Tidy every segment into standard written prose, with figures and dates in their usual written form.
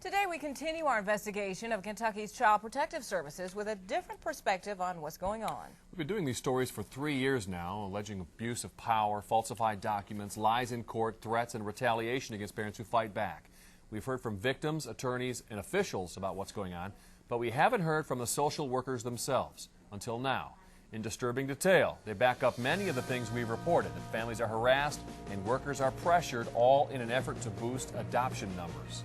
Today we continue our investigation of Kentucky's Child Protective Services with a different perspective on what's going on. We've been doing these stories for 3 years now, alleging abuse of power, falsified documents, lies in court, threats, and retaliation against parents who fight back. We've heard from victims, attorneys, and officials about what's going on, but we haven't heard from the social workers themselves until now. In disturbing detail, they back up many of the things we've reported, that families are harassed and workers are pressured, all in an effort to boost adoption numbers.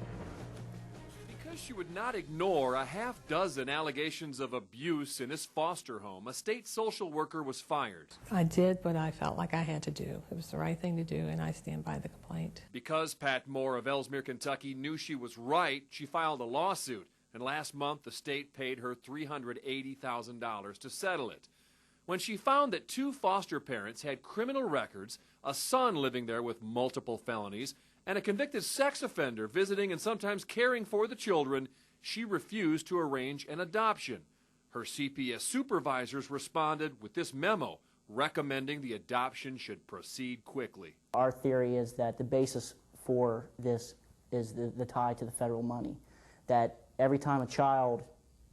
Because she would not ignore a half-dozen allegations of abuse in this foster home, a state social worker was fired. I did what I felt like I had to do. It was the right thing to do, and I stand by the complaint. Because Pat Moore of Ellesmere, Kentucky knew she was right, she filed a lawsuit, and last month the state paid her $380,000 to settle it. When she found that 2 foster parents had criminal records, a son living there with multiple felonies, and a convicted sex offender visiting and sometimes caring for the children, she refused to arrange an adoption. Her C.P.S. supervisors responded with this memo recommending the adoption should proceed quickly. Our theory is that the basis for this is the tie to the federal money, that every time a child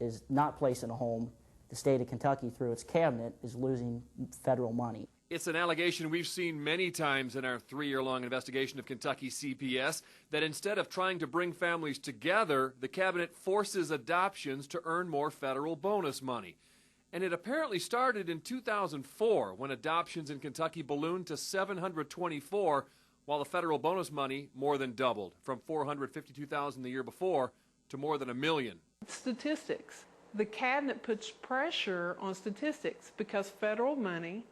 is not placed in a home, the state of Kentucky, through its cabinet, is losing federal money. It's an allegation we've seen many times in our 3-year-long investigation of Kentucky CPS, that instead of trying to bring families together, the cabinet forces adoptions to earn more federal bonus money. And it apparently started in 2004, when adoptions in Kentucky ballooned to 724, while the federal bonus money more than doubled, from $452,000 the year before to more than $1 million. Statistics. The cabinet puts pressure on statistics because federal money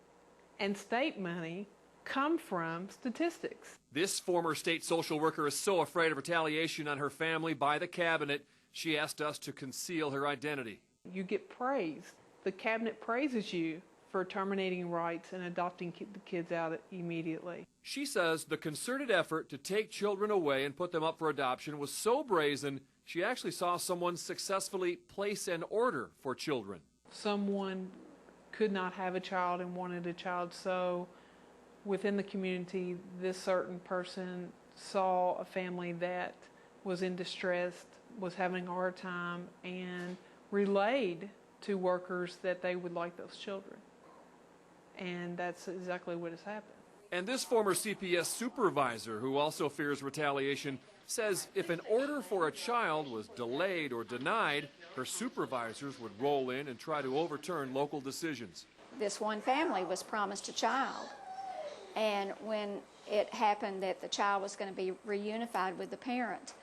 and state money come from statistics. This former state social worker is so afraid of retaliation on her family by the cabinet, she asked us to conceal her identity. You get praised. The cabinet praises you for terminating rights and adopting the kids out immediately. She says the concerted effort to take children away and put them up for adoption was so brazen, she actually saw someone successfully place an order for children. Someone could not have a child and wanted a child, so within the community, this certain person saw a family that was in distress, was having a hard time, and relayed to workers that they would like those children. And that's exactly what has happened. And this former CPS supervisor, who also fears retaliation, says if an order for a child was delayed or denied, her supervisors would roll in and try to overturn local decisions. This one family was promised a child, and when it happened that the child was going to be reunified with the parent,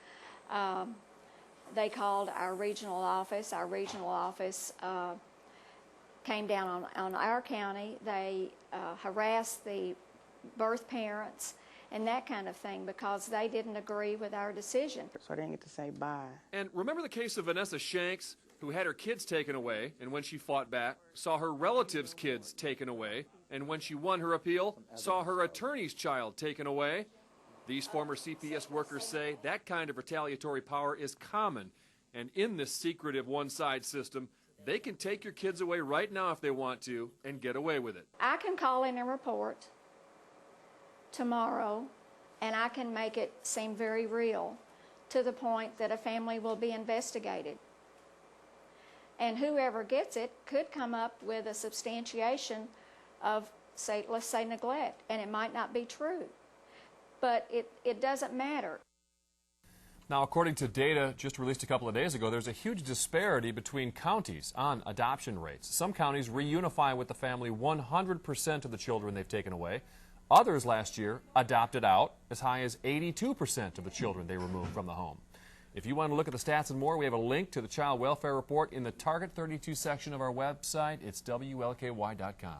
they called our regional office. Our regional office came down on our county. They harassed the birth parents and that kind of thing because they didn't agree with our decision. So I didn't get to say bye. And remember the case of Vanessa Shanks, who had her kids taken away, and when she fought back, saw her relatives' kids taken away, and when she won her appeal, saw her attorney's child taken away? These former CPS workers say that kind of retaliatory power is common, and in this secretive one-side system, they can take your kids away right now if they want to and get away with it. I can call in a report tomorrow, and I can make it seem very real to the point that a family will be investigated. And whoever gets it could come up with a substantiation of, let's say neglect, and it might not be true. But it doesn't matter. Now, according to data just released a couple of days ago, there's a huge disparity between counties on adoption rates. Some counties reunify with the family 100% of the children they've taken away. Others last year adopted out as high as 82% of the children they removed from the home. If you want to look at the stats and more, we have a link to the Child Welfare Report in the Target 32 section of our website. It's WLKY.com.